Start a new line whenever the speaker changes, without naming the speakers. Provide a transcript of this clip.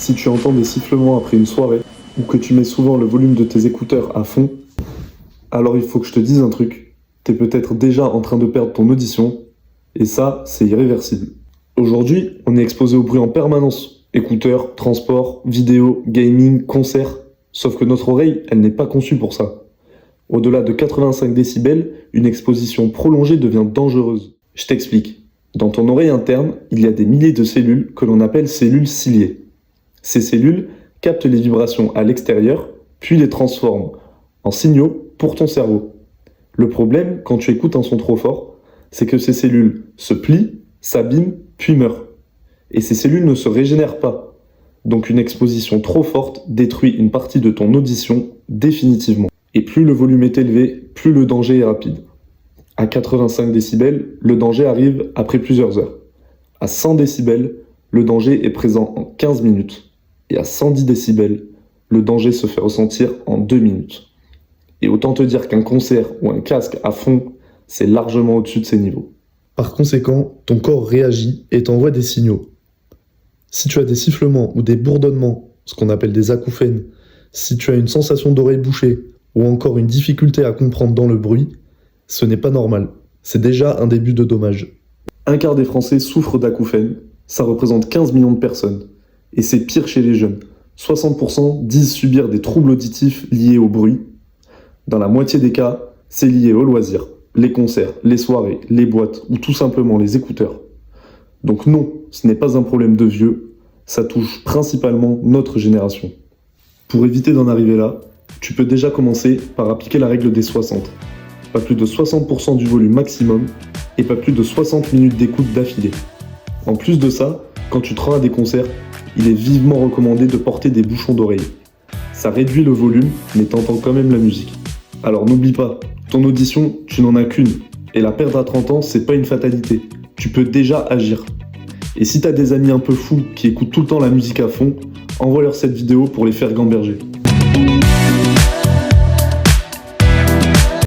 Si tu entends des sifflements après une soirée, ou que tu mets souvent le volume de tes écouteurs à fond, alors il faut que je te dise un truc. T'es peut-être déjà en train de perdre ton audition, et ça, c'est irréversible. Aujourd'hui, on est exposé au bruit en permanence. Écouteurs, transport, vidéo, gaming, concerts. Sauf que notre oreille, elle n'est pas conçue pour ça. Au-delà de 85 décibels, une exposition prolongée devient dangereuse. Je t'explique. Dans ton oreille interne, il y a des milliers de cellules que l'on appelle cellules ciliées. Ces cellules captent les vibrations à l'extérieur, puis les transforment en signaux pour ton cerveau. Le problème, quand tu écoutes un son trop fort, c'est que ces cellules se plient, s'abîment, puis meurent. Et ces cellules ne se régénèrent pas. Donc une exposition trop forte détruit une partie de ton audition définitivement. Et plus le volume est élevé, plus le danger est rapide. À 85 décibels, le danger arrive après plusieurs heures. À 100 décibels, le danger est présent en 15 minutes. Et à 110 décibels, le danger se fait ressentir en 2 minutes. Et autant te dire qu'un concert ou un casque à fond, c'est largement au-dessus de ces niveaux. Par conséquent, ton corps réagit et t'envoie des signaux. Si tu as des sifflements ou des bourdonnements, ce qu'on appelle des acouphènes, si tu as une sensation d'oreille bouchée ou encore une difficulté à comprendre dans le bruit, ce n'est pas normal. C'est déjà un début de dommage. Un quart des Français souffrent d'acouphènes, ça représente 15 millions de personnes. Et c'est pire chez les jeunes. 60% disent subir des troubles auditifs liés au bruit. Dans la moitié des cas, c'est lié aux loisirs, les concerts, les soirées, les boîtes ou tout simplement les écouteurs. Donc non, ce n'est pas un problème de vieux, ça touche principalement notre génération. Pour éviter d'en arriver là, tu peux déjà commencer par appliquer la règle des 60. Pas plus de 60% du volume maximum et pas plus de 60 minutes d'écoute d'affilée. En plus de ça, quand tu te rends à des concerts, il est vivement recommandé de porter des bouchons d'oreille. Ça réduit le volume, mais t'entends quand même la musique. Alors n'oublie pas, ton audition, tu n'en as qu'une. Et la perdre à 30 ans, c'est pas une fatalité. Tu peux déjà agir. Et si t'as des amis un peu fous qui écoutent tout le temps la musique à fond, envoie-leur cette vidéo pour les faire gamberger.